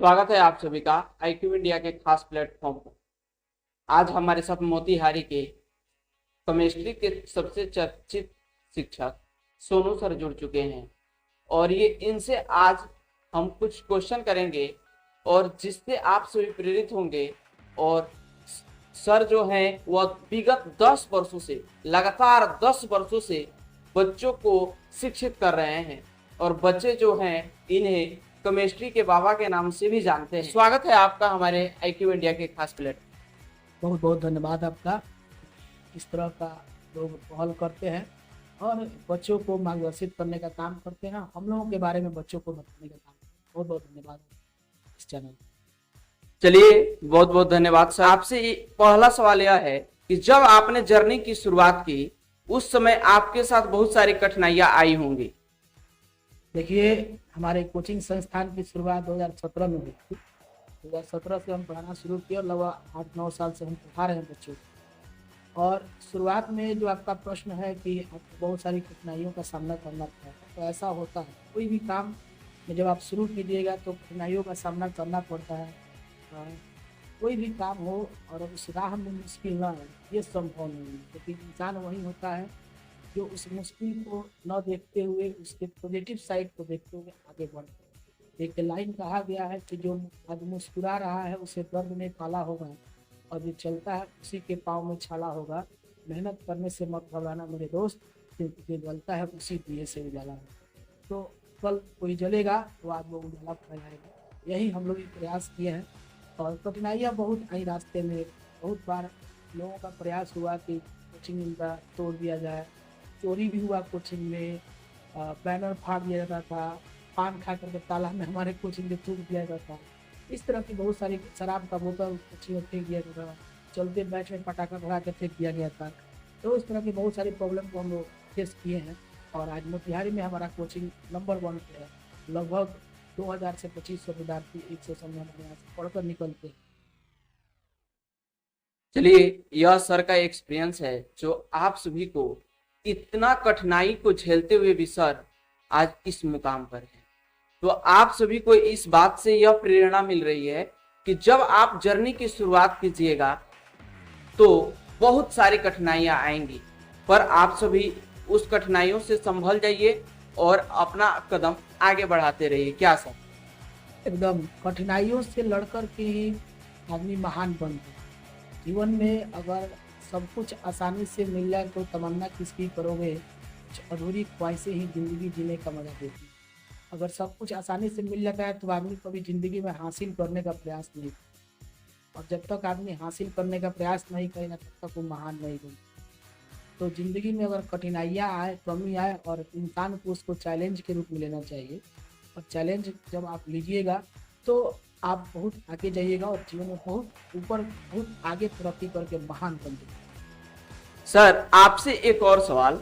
स्वागत है आप सभी का IQ इंडिया के खास प्लेटफॉर्म पर। आज हमारे साथ मोतिहारी के केमिस्ट्री के सबसे चर्चित शिक्षक सोनू सर जुड़ चुके हैं और ये इनसे आज हम कुछ क्वेश्चन करेंगे और जिससे आप सभी प्रेरित होंगे। और सर जो हैं वह विगत 10 वर्षों से लगातार 10 वर्षों से बच्चों को शिक्षित कर रहे हैं और बच्चे जो हैं इन्हें केमिस्ट्री के बाबा के नाम से भी जानते हैं। स्वागत है आपका हमारे IQ इंडिया के खास प्लेट। बहुत बहुत धन्यवाद आपका। इस तरह का लोग पहल करते हैं और बच्चों को मार्गदर्शित करने का काम करते हैं, हम लोगों के बारे में बच्चों को बताने का काम करते हैं। बहुत बहुत धन्यवाद इस चैनल। चलिए बहुत बहुत धन्यवाद सर। आपसे पहला सवाल यह है कि जब आपने जर्नी की शुरुआत की उस समय आपके साथ बहुत सारी कठिनाइयां आई होंगी। देखिए, हमारे कोचिंग संस्थान की शुरुआत 2017 में हुई थी। 2017 से हम पढ़ाना शुरू किया और लगभग 8-9 साल से हम पढ़ा रहे हैं बच्चों को। और शुरुआत में जो आपका प्रश्न है कि आपको बहुत सारी कठिनाइयों का सामना करना पड़ा, तो ऐसा होता है। कोई भी काम में जब आप शुरू कीजिएगा तो कठिनाइयों का सामना करना पड़ता है। कोई भी काम हो और उस राह में मुश्किल ना है, ये संभव नहीं है, क्योंकि इंसान वही होता है जो उस मुश्किल को न देखते हुए उसके पॉजिटिव साइड को देखते हुए आगे बढ़ते हैं। एक लाइन कहा गया है कि जो आज मुस्कुरा रहा है उसे दर्द में काला होगा और जो चलता है उसी के पाँव में छाला होगा। मेहनत करने से मत घबराना मेरे दोस्त, क्योंकि जो जलता है उसी दिए से उजाला है। तो कल कोई जलेगा तो आज वो उजाला फैलाएगा। यही हम लोग प्रयास किए हैं और कठिनाइयाँ बहुत आई रास्ते में। बहुत बार लोगों का प्रयास हुआ कि कोचिंग इनका तोड़ दिया जाए, चोरी भी हुआ कोचिंग में, बैनर फाड़ दिया जाता था, पान खा करके ताला में हमारे कोचिंग में थूक दिया जाता था। इस तरह की बहुत सारी, शराब का बोतल कोचिंग में फेंक दिया जाता था, चलते बैच में पटाखा भरा के फेंक दिया गया था। तो इस तरह की बहुत सारी प्रॉब्लम को हम लोग फेस किए हैं और आज मोतिहारी में हमारा कोचिंग नंबर 1 पे है। लगभग 2000 से 2500 विद्यार्थी एक सेशन में हमारे यहाँ से पढ़कर निकलते हैं। चलिए, यह सर का एक्सपीरियंस है जो आप सभी को इतना कठिनाई को झेलते हुए भी सर आज इस मुकाम पर है। तो आप सभी को इस बात से यह प्रेरणा मिल रही है कि जब आप जर्नी की शुरुआत कीजिएगा तो बहुत सारी कठिनाइयां आएंगी, पर आप सभी उस कठिनाइयों से संभल जाइए और अपना कदम आगे बढ़ाते रहिए। क्या सर? एकदम कठिनाइयों से लड़कर के ही आदमी महान बनता है। जीवन में अगर सब कुछ आसानी से मिल जाए तो तमन्ना किसकी करोगे, कुछ अधूरी ख्वाहिशें ही जिंदगी जीने का मजा देती है। अगर सब कुछ आसानी से मिल जाता है तो आदमी कभी जिंदगी में हासिल करने का प्रयास नहीं करता, और जब तक आदमी हासिल करने का प्रयास नहीं करेगा तब तक वो महान नहीं बनेगा। तो जिंदगी में अगर कठिनाइयाँ आए, कमी आए, और इंसान को उसको चैलेंज के रूप में लेना चाहिए। और चैलेंज जब आप लीजिएगा तो आप बहुत आगे जाइएगा और जीवन में बहुत ऊपर, बहुत आगे तरक्की करके महान बन जाइएगा। सर आपसे एक और सवाल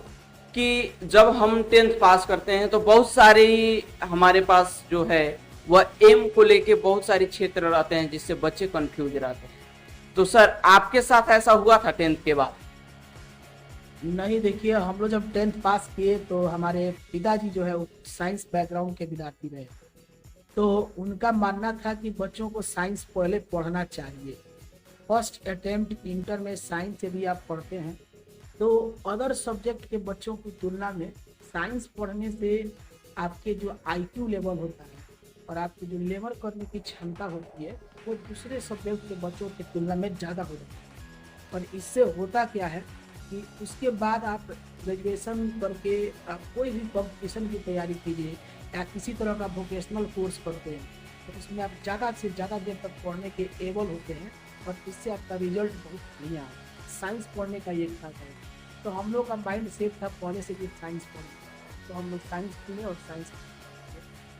कि जब हम 10th पास करते हैं तो बहुत सारी हमारे पास जो है वह एम को लेके बहुत सारे क्षेत्र रहते हैं जिससे बच्चे कंफ्यूज रहते हैं। तो सर आपके साथ ऐसा हुआ था 10th के बाद? नहीं, देखिए, हम लोग जब 10th पास किए तो हमारे पिताजी जो है वो साइंस बैकग्राउंड के विद्यार्थी रहे। तो उनका मानना था कि बच्चों को साइंस पहले पढ़ना चाहिए। फर्स्ट अटेम्प्ट इंटर में साइंस यदि आप पढ़ते हैं तो अदर सब्जेक्ट के बच्चों की तुलना में साइंस पढ़ने से आपके जो IQ लेवल होता है और आपकी जो लेबर करने की क्षमता होती है वो दूसरे सब्जेक्ट के बच्चों की तुलना में ज़्यादा हो जाती है। और इससे होता क्या है कि उसके बाद आप ग्रेजुएशन करके आप कोई भी कॉम्पिटिशन की तैयारी कीजिए या किसी तरह का वोकेशनल कोर्स करते हैं तो उसमें आप ज़्यादा से ज़्यादा देर तक पढ़ने के एबल होते हैं और इससे आपका रिजल्ट बहुत बढ़िया है। साइंस पढ़ने का ये फायदा है। तो हम लोग का माइंड सेट था पहले से कि साइंस पढ़ें, तो हम लोग साइंस किए और साइंस,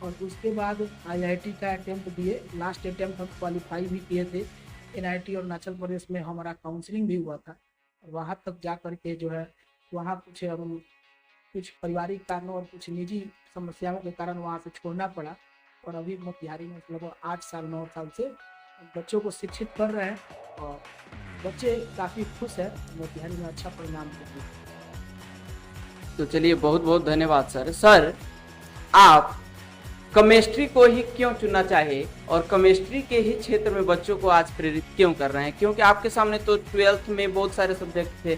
और उसके बाद IIT का अटैम्प्ट दिए। लास्ट अटैम्प्ट हम क्वालिफाई भी किए थे। NIT और अरुणाचल प्रदेश में हमारा काउंसलिंग भी हुआ था और वहाँ तक जा कर के जो है वहाँ कुछ पारिवारिक कारणों और कुछ निजी समस्याओं के कारण वहाँ से छोड़ना पड़ा। और अभी मोतिहारी में लगभग 8 साल 9 साल से बच्चों को शिक्षित कर रहे हैं और बच्चे काफ़ी खुश हैं, मोतिहारी में अच्छा परिणाम करते हैं। तो चलिए बहुत बहुत धन्यवाद सर। सर आप केमिस्ट्री को ही क्यों चुनना चाहिए और केमिस्ट्री के ही क्षेत्र में बच्चों को आज प्रेरित क्यों कर रहे हैं? क्योंकि आपके सामने तो 12th में बहुत सारे सब्जेक्ट थे,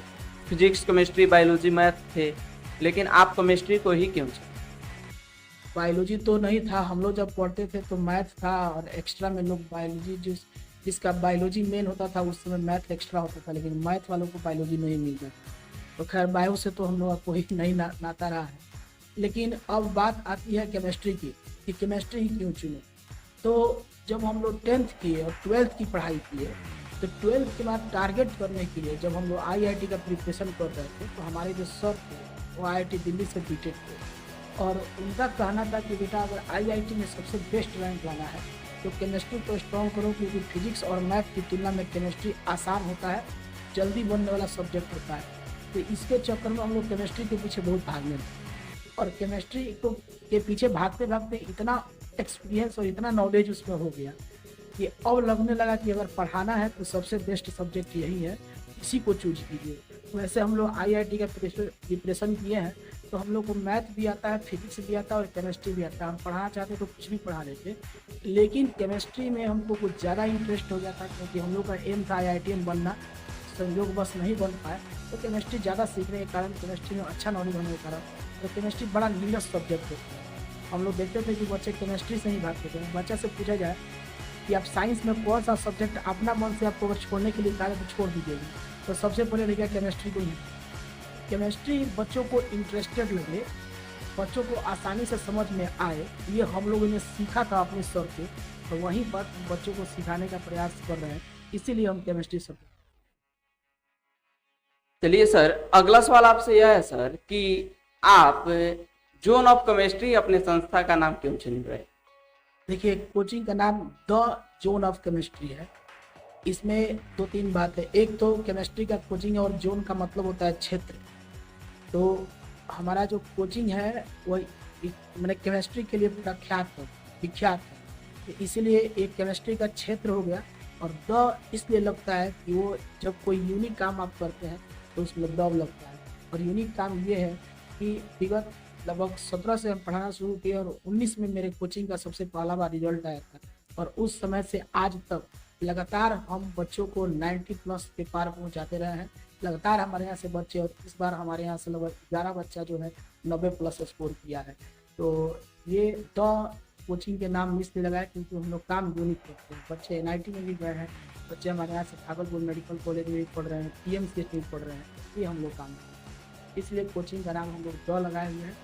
फिजिक्स, केमिस्ट्री, बायोलॉजी, मैथ थे, लेकिन आप केमिस्ट्री को ही क्यों चुने? बायोलॉजी तो नहीं था, हम लोग जब पढ़ते थे तो मैथ था और एक्स्ट्रा में लोग बायोलॉजी जिसका बायोलॉजी मेन होता था उस समय मैथ एक्स्ट्रा होता था, लेकिन मैथ वालों को बायोलॉजी नहीं मिलता। तो खैर बायो से तो हम लोग का कोई नहीं नाता रहा है। लेकिन अब बात आती है केमिस्ट्री की कि केमिस्ट्री ही क्यों चुने। तो जब हम लोग 10th किए और 12th की पढ़ाई किए तो 12th के बाद टारगेट करने के लिए जब हम लोग IIT का प्रिपरेशन कर रहे थे तो हमारे जो सर थे वो IIT दिल्ली से बीटेड थे और उनका कहना था कि बेटा अगर IIT में सबसे बेस्ट रैंक लाना है तो केमिस्ट्री को स्ट्रॉन्ग करो, क्योंकि फिजिक्स और मैथ की तुलना में केमिस्ट्री आसान होता है, जल्दी बनने वाला सब्जेक्ट होता है। तो इसके चक्कर में हम लोग केमिस्ट्री के पीछे बहुत भागने लगे और केमिस्ट्री को के पीछे भागते भागते इतना एक्सपीरियंस और इतना नॉलेज उसमें हो गया कि अब लगने लगा कि अगर पढ़ाना है तो सबसे बेस्ट सब्जेक्ट यही है, इसी को चूज कीजिए। वैसे हम लोग IIT का प्रिपरेशन किए हैं तो हम लोग को मैथ भी आता है, फिजिक्स भी आता है और केमिस्ट्री भी आता है। हम पढ़ाना चाहते तो कुछ भी पढ़ा लेते, लेकिन केमिस्ट्री में हमको कुछ ज़्यादा इंटरेस्ट हो गया था क्योंकि हम लोग का एम था IITian बनना, संयोग बस नहीं बन पाए। तो केमिस्ट्री ज़्यादा सीखने के कारण, केमिस्ट्री में अच्छा नॉलेज होने के कारण, तो केमिस्ट्री बड़ा नीरस सब्जेक्ट होता है। हम लोग देखते थे कि बच्चे केमिस्ट्री से ही भागते थे। बच्चा से पूछा जाए कि आप साइंस में कौन सा सब्जेक्ट अपना मन से आपको अगर छोड़ने के लिए कहा तो छोड़ दीजिएगा, तो सबसे पहले लिखा केमिस्ट्री को ही। केमिस्ट्री बच्चों को इंटरेस्टेड लगे, बच्चों को आसानी से समझ में आए, ये हम लोगों ने सीखा था अपने सर से, तो वहीं पर बच्चों को सिखाने का प्रयास कर रहे हैं, इसीलिए हम केमिस्ट्री सब्जेक्ट। चलिए सर, अगला सवाल आपसे यह है सर कि आप जोन ऑफ केमिस्ट्री अपने संस्था का नाम क्यों चुन रहे हैं? देखिए, कोचिंग का नाम द जोन ऑफ केमिस्ट्री है। इसमें 2-3 बात है। एक तो केमिस्ट्री का कोचिंग है और जोन का मतलब होता है क्षेत्र। तो हमारा जो कोचिंग है वो मैंने केमिस्ट्री के लिए विख्यात है, तो इसीलिए एक केमिस्ट्री का क्षेत्र हो गया। और द इसलिए लगता है कि वो जब कोई यूनिक काम आप करते हैं तो उसमें द लगता है। और यूनिक काम ये है कि विगत लगभग 17 से हम पढ़ाना शुरू किए और 19 में मेरे कोचिंग का सबसे पहला बार रिजल्ट आया था। और उस समय से आज तक लगातार हम बच्चों को 90+ के पार पहुंचाते रहे हैं। लगातार हमारे यहाँ से बच्चे, और इस बार हमारे यहाँ से लगभग 11 बच्चा जो है 90+ स्कोर किया है। तो ये द कोचिंग के नाम इसलिए लगाए क्योंकि हम लोग काम यूनिक करते हैं। बच्चे NIT में भी गए हैं, बच्चे हमारे यहाँ से भागलपुर मेडिकल कॉलेज में भी पढ़ रहे हैं, PMCH में पढ़ रहे हैं, ये हम लोग काम करते हैं। इसलिए कोचिंग का नाम हम लोग द लगाए हुए हैं।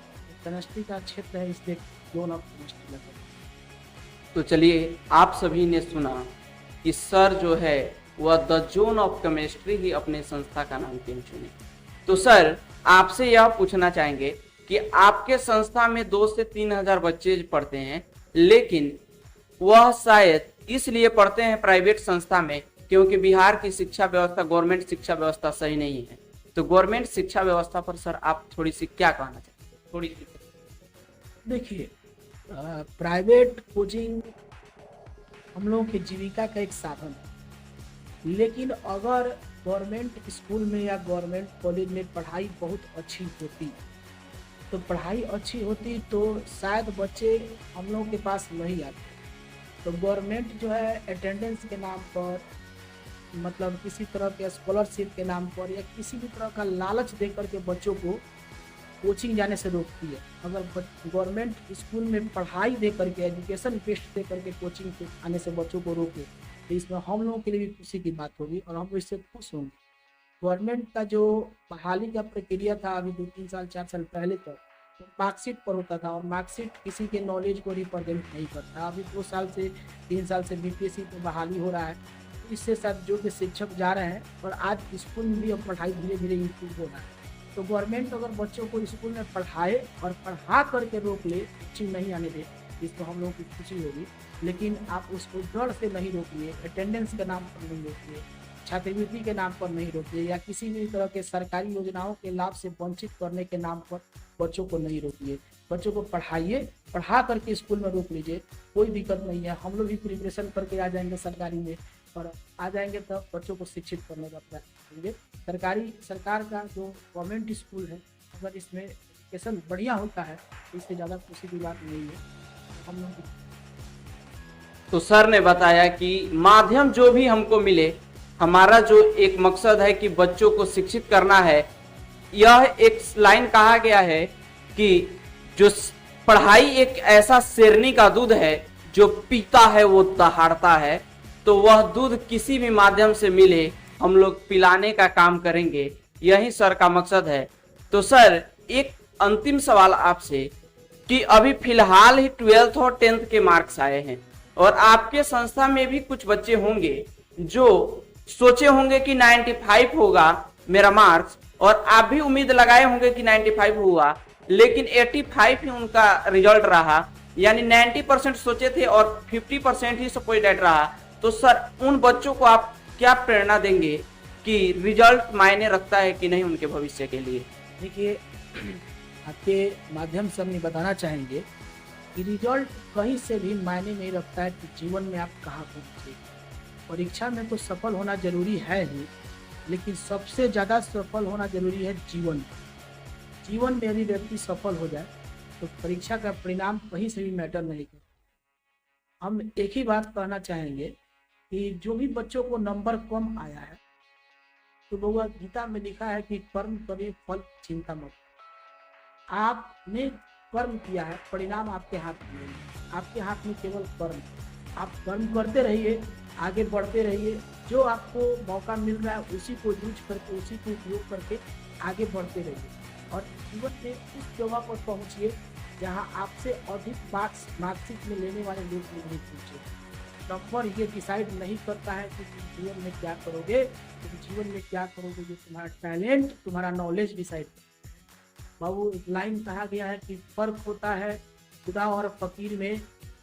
केमिस्ट्री का क्षेत्र है इसलिए जोन ऑफ केमिस्ट्री लगाए। तो चलिए, आप सभी ने सुना कि सर जो है वह द जोन ऑफ केमिस्ट्री ही अपने संस्था का नाम क्यों चुने। तो सर, आपसे यह पूछना चाहेंगे कि आपके संस्था में 2 से 3 हजार बच्चे पढ़ते हैं, लेकिन वह शायद इसलिए पढ़ते हैं प्राइवेट संस्था में क्योंकि बिहार की शिक्षा व्यवस्था, गवर्नमेंट शिक्षा व्यवस्था सही नहीं है। तो गवर्नमेंट शिक्षा व्यवस्था पर सर आप थोड़ी सी क्या कहना चाहते हैं? थोड़ी सी देखिए, प्राइवेट कोचिंग हम लोगों की जीविका का एक साधन है, लेकिन अगर गवर्नमेंट स्कूल में या गवर्नमेंट कॉलेज में पढ़ाई बहुत अच्छी होती, तो पढ़ाई अच्छी होती तो शायद बच्चे हम लोगों के पास नहीं आते। तो गवर्नमेंट जो है अटेंडेंस के नाम पर, मतलब किसी तरह के स्कॉलरशिप के नाम पर या किसी भी तरह का लालच दे करके बच्चों को कोचिंग जाने से रोकती है। अगर गवर्नमेंट स्कूल में पढ़ाई दे करके, एजुकेशन बेस्ड दे करके कोचिंग के आने से बच्चों को रोके, तो इसमें हम लोगों के लिए भी खुशी की बात होगी और हम लोग इससे खुश होंगे। गवर्नमेंट का जो बहाली का प्रक्रिया था अभी 2-3 साल 4 साल पहले तक, तो मार्कशीट पर होता था और मार्कशीट किसी के नॉलेज को रिप्रेजेंट नहीं करता। अभी 2 साल से 3 साल से BPSC पे बहाली हो रहा है, इससे साथ जो कि शिक्षक जा रहे हैं और आज स्कूल में भी अब पढ़ाई धीरे धीरे इम्प्रूव हो रहा है। तो गवर्नमेंट अगर बच्चों को स्कूल में पढ़ाए और पढ़ा करके रोक ले, कोचिंग नहीं आने दे, इसमें हम लोगों की खुशी होगी। लेकिन आप उसको डर से नहीं रोकिए, अटेंडेंस के नाम पर नहीं रोकिए, छात्रवृत्ति के नाम पर नहीं रोकिए या किसी भी तरह के सरकारी योजनाओं के लाभ से वंचित करने के नाम पर बच्चों को नहीं रोकिए। बच्चों को पढ़ाइए, पढ़ा करके स्कूल में रोक लीजिए, कोई दिक्कत नहीं है। हम लोग भी प्रिपरेशन करके आ जाएंगे सरकारी में और आ जाएंगे तब बच्चों को शिक्षित करने का प्रयास करेंगे। सरकार का जो गवर्नमेंट स्कूल है, अगर इसमें एजुकेशन बढ़िया होता है तो इससे ज़्यादा खुशी की बात नहीं है। हम लोग तो सर ने बताया कि माध्यम जो भी हमको मिले, हमारा जो एक मकसद है कि बच्चों को शिक्षित करना है। यह एक लाइन कहा गया है कि जो पढ़ाई एक ऐसा शेरनी का दूध है, जो पीता है वो दहाड़ता है। तो वह दूध किसी भी माध्यम से मिले, हम लोग पिलाने का काम करेंगे, यही सर का मकसद है। तो सर एक अंतिम सवाल आपसे कि अभी फिलहाल ही 12th और 10th के मार्क्स आए हैं, और आपके संस्था में भी कुछ बच्चे होंगे जो सोचे होंगे कि 95 होगा मेरा मार्क्स, और आप भी उम्मीद लगाए होंगे कि 95 हुआ, लेकिन 85 ही उनका रिजल्ट रहा। यानी 90% सोचे थे और 50% ही सपोर्टेड रहा। तो सर उन बच्चों को आप क्या प्रेरणा देंगे कि रिजल्ट मायने रखता है कि नहीं उनके भविष्य के लिए? देखिए, आपके माध्यम से हम ये बताना चाहेंगे कि रिजल्ट कहीं से भी मायने नहीं रखता है कि जीवन में आप कहाँ पहुँचे। परीक्षा में तो सफल होना जरूरी है ही, लेकिन सबसे ज़्यादा सफल होना जरूरी है जीवन में। जीवन में यदि व्यक्ति सफल हो जाए तो परीक्षा का परिणाम कहीं से भी मैटर नहीं करता। हम एक ही बात कहना चाहेंगे कि जो भी बच्चों को नंबर कम आया है, तो भगवद गीता में लिखा है कि कर्म करे फल चिंता मत। आपने कर्म किया है, परिणाम आपके हाथ में नहीं, आपके हाथ में केवल कर्म। आप कर्म करते रहिए, आगे बढ़ते रहिए, जो आपको मौका मिल रहा है उसी को यूज करके, उसी को उपयोग करके आगे बढ़ते रहिए, और जीवन में उस जगह पर पहुंचिए जहां आपसे अधिक मार्क्सिट में लेने वाले लोग नहीं पहुंचे। नंबर ये डिसाइड नहीं करता है कि तुम जीवन में क्या करोगे, तुम जीवन में क्या करोगे ये तुम्हारा टैलेंट, तुम्हारा नॉलेज डिसाइड। बाबू, एक लाइन कहा गया है कि फर्क होता है खुदा और फकीर में,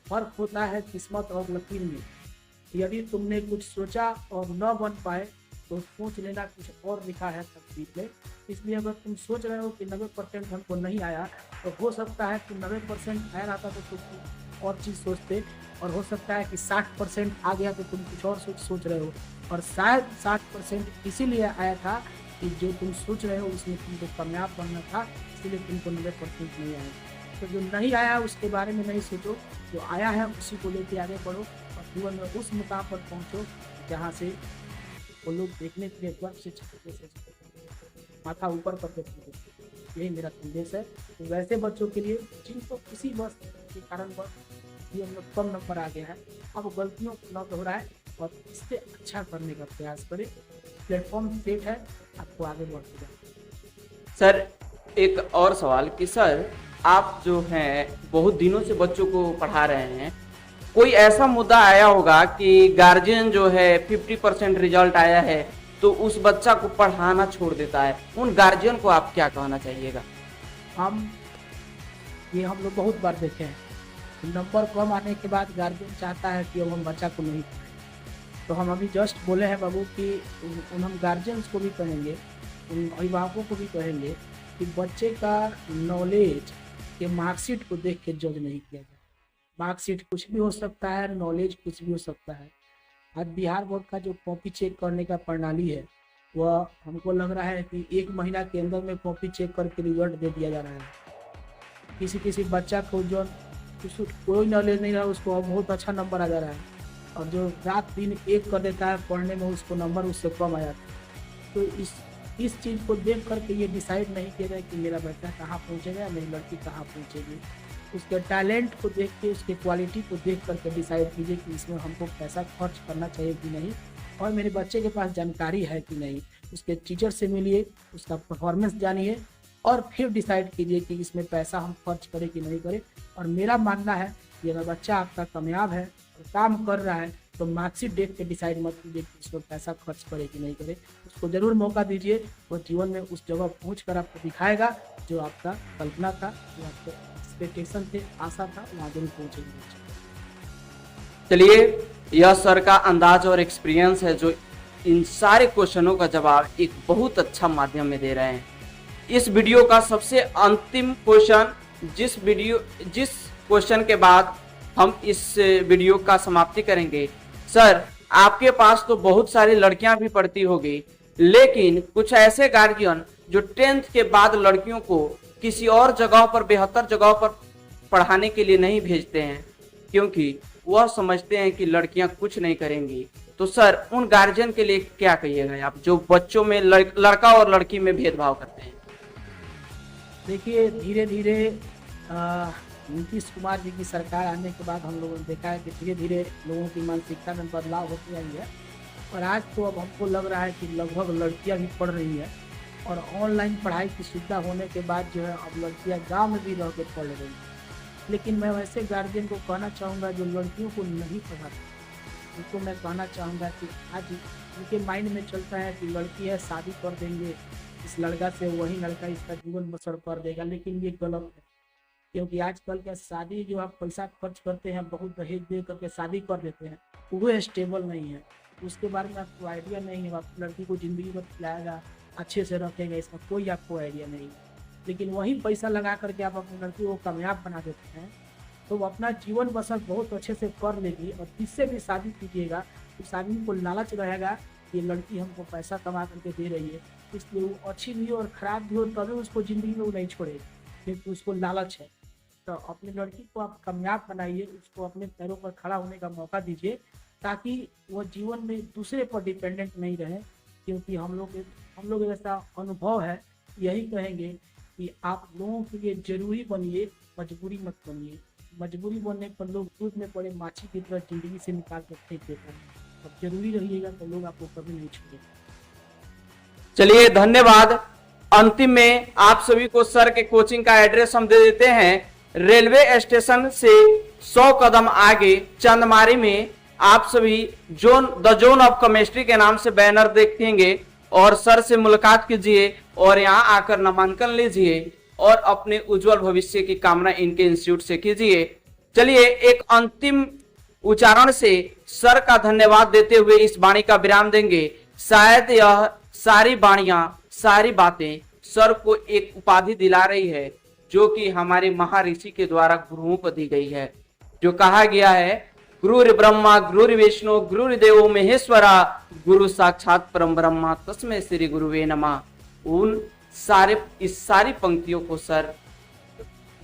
फर्क होता है किस्मत और लकीर में। यदि तुमने कुछ सोचा और न बन पाए तो सोच लेना कुछ और लिखा है तकदीर में। इसलिए अगर तुम सोच रहे हो कि 90% हमको नहीं आया, तो हो सकता है कि 90% आया रहता तो तुम और चीज़ सोचते, और हो सकता है कि 60% आ गया तो तुम कुछ और सोच रहे हो, और शायद 60% इसीलिए आया था कि जो तुम सोच रहे हो उसमें तुमको कामयाब बनना था, इसीलिए तुमको 90% नहीं आया। तो जो नहीं आया उसके बारे में नहीं सोचो, जो आया है उसी को लेके आगे बढ़ो, और जीवन में उस मुकाम पर पहुँचो जहाँ से वो लोग देखने के लिए गर्व से माथा ऊपर करके। यही मेरा संदेश है। तो वैसे बच्चों के लिए जिनको किसी वक्त के कारण जीवन में कम नंबर आ गया है, अब गलतियों को न दोहराए और इससे अच्छा करने का प्रयास करें। प्लेटफॉर्म सेट है, आपको आगे बढ़ते जाए। सर एक और सवाल कि सर आप जो हैं बहुत दिनों से बच्चों को पढ़ा रहे हैं, कोई ऐसा मुद्दा आया होगा कि गार्जियन जो है 50% रिजल्ट आया है तो उस बच्चा को पढ़ाना छोड़ देता है, उन गार्जियन को आप क्या कहना चाहिएगा? हम लोग बहुत बार देखे हैं, नंबर कम आने के बाद गार्जियन चाहता है कि अब हम बच्चा को नहीं पढ़ाएं। तो हम अभी जस्ट बोले हैं बाबू कि हम गार्जियंस को भी कहेंगे, उन अभिभावकों को भी कहेंगे कि बच्चे का नॉलेज के मार्कशीट को देख के जज नहीं किया जाए। मार्कशीट कुछ भी हो सकता है, नॉलेज कुछ भी हो सकता है। आज बिहार बोर्ड का जो कॉपी चेक करने का प्रणाली है, वह हमको लग रहा है कि 1 महीना के अंदर में कॉपी चेक करके रिजल्ट दे दिया जा रहा है। किसी बच्चा को जो कोई नॉलेज नहीं रहा उसको अब बहुत अच्छा नंबर आ जा रहा है, और जो रात दिन एक कर देता है पढ़ने में उसको नंबर उससे कम आ जाता है। तो इस चीज़ को देख करके ये डिसाइड नहीं किया जाए कि मेरा बच्चा कहाँ पहुँचेगा या मेरी लड़की कहाँ पहुँचेगी। उसके टैलेंट को देख के, उसके क्वालिटी को देख करके डिसाइड कीजिए कि इसमें हमको पैसा खर्च करना चाहिए कि नहीं, और मेरे बच्चे के पास जानकारी है कि नहीं। उसके टीचर से मिलिए, उसका परफॉर्मेंस जानिए, और फिर डिसाइड कीजिए कि इसमें पैसा हम खर्च करें कि नहीं करें। और मेरा मानना है कि अगर बच्चा आपका कामयाब है और काम कर रहा है तो मार्कशीट देख के डिसाइड मत कीजिए कि उसको पैसा खर्च करे कि नहीं करे। उसको ज़रूर मौका दीजिए, वो जीवन में उस जगह पहुँच कर आपको दिखाएगा जो आपका कल्पना था, जो आपके एक्सपेक्टेशन थे, आशा था, वहाँ जरूर पहुँचेंगे। चलिए, यह सर का अंदाज और एक्सपीरियंस है जो इन सारे क्वेश्चनों का जवाब एक बहुत अच्छा माध्यम में दे रहे हैं। इस वीडियो का सबसे अंतिम क्वेश्चन, जिस क्वेश्चन के बाद हम इस वीडियो का समाप्ति करेंगे। सर, आपके पास तो बहुत सारी लड़कियां भी पढ़ती होगी, लेकिन कुछ ऐसे गार्जियन जो 10th के बाद लड़कियों को किसी और जगह पर, बेहतर जगह पर पढ़ाने के लिए नहीं भेजते हैं, क्योंकि वह समझते हैं कि लड़कियां कुछ नहीं करेंगी। तो सर उन गार्जियन के लिए क्या कहिएगा आप जो बच्चों में लड़का और लड़की में भेदभाव करते हैं? देखिए, धीरे धीरे नीतीश कुमार जी की सरकार आने के बाद हम लोगों ने देखा है कि धीरे धीरे लोगों की मानसिकता में बदलाव होती आई है, और आज तो अब हमको लग रहा है कि लगभग लड़कियां भी पढ़ रही है, और ऑनलाइन पढ़ाई की सुविधा होने के बाद जो है अब लड़कियां गांव में भी रह के पढ़ रही हैं। लेकिन मैं वैसे गार्जियन को कहना चाहूँगा जो लड़कियों को नहीं पढ़ाते, उनको मैं कहना चाहूँगा कि आज उनके माइंड में चलता है कि लड़की है, शादी कर देंगे इस लड़का से, वही लड़का इसका जीवन बसर कर देगा। लेकिन ये गलत है, क्योंकि आजकल क्या शादी जो आप पैसा खर्च करते हैं, बहुत दहेज दे करके शादी कर देते हैं, वो स्टेबल नहीं है। उसके बारे में आपको आइडिया नहीं है, आप लड़की को ज़िंदगी भर खिलाएगा, अच्छे से रखेगा, इसका कोई आपको आइडिया नहीं है। लेकिन वही पैसा लगा करके आप अपनी लड़की को कामयाब बना देते हैं, तो वो अपना जीवन बसर बहुत अच्छे से कर लेगी। और जिससे भी शादी कीजिएगा उस आदमी को लालच रहेगा कि लड़की हमको पैसा कमा करके दे रही है, इसलिए वो अच्छी भी हो और ख़राब भी हो तभी उसको ज़िंदगी में वो नहीं छोड़ेगी, क्योंकि उसको लालच है। तो अपनी लड़की को आप कामयाब बनाइए, उसको अपने पैरों पर खड़ा होने का मौका दीजिए, ताकि वह जीवन में दूसरे पर डिपेंडेंट नहीं रहे। क्योंकि हम लोग ऐसा अनुभव है, यही कहेंगे कि आप लोगों के लिए जरूरी बनिए, मजबूरी मत बनिए। मजबूरी बनने पर लोग दूध में पड़े माछी की तरह जिंदगी से निकाल कर फेंक देते हैं। अब जरूरी रहिएगा तो लोग आपको कभी नहीं छोड़ेंगे। चलिए धन्यवाद। अंतिम में आप सभी को सर के कोचिंग का एड्रेस हम दे देते हैं। रेलवे स्टेशन से 100 कदम आगे चंदमारी में आप सभी द जोन ऑफ केमिस्ट्री के नाम से बैनर देखेंगे, और सर से मुलाकात कीजिए और यहाँ आकर नामांकन लीजिए और अपने उज्जवल भविष्य की कामना इनके इंस्टीट्यूट से कीजिए। चलिए एक अंतिम उच्चारण से सर का धन्यवाद देते हुए इस वाणी का विराम देंगे। शायद यह सारी वाणियां, सारी बातें सर को एक उपाधि दिला रही है, जो कि हमारे महर्षि के द्वारा गुरुओं को दी गई है। जो कहा गया है, गुरुर् ब्रह्मा गुरुर्विष्णु गुरुर्देवो महेश्वरा गुरु साक्षात परम ब्रह्मा तस्मै श्री गुरुवे नमः। इस सारी पंक्तियों को सर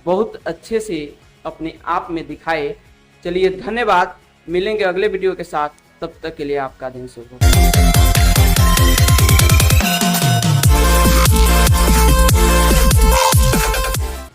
बहुत अच्छे से अपने आप में दिखाए। चलिए धन्यवाद, मिलेंगे अगले वीडियो के साथ, तब तक के लिए आपका दिन शुभ हो।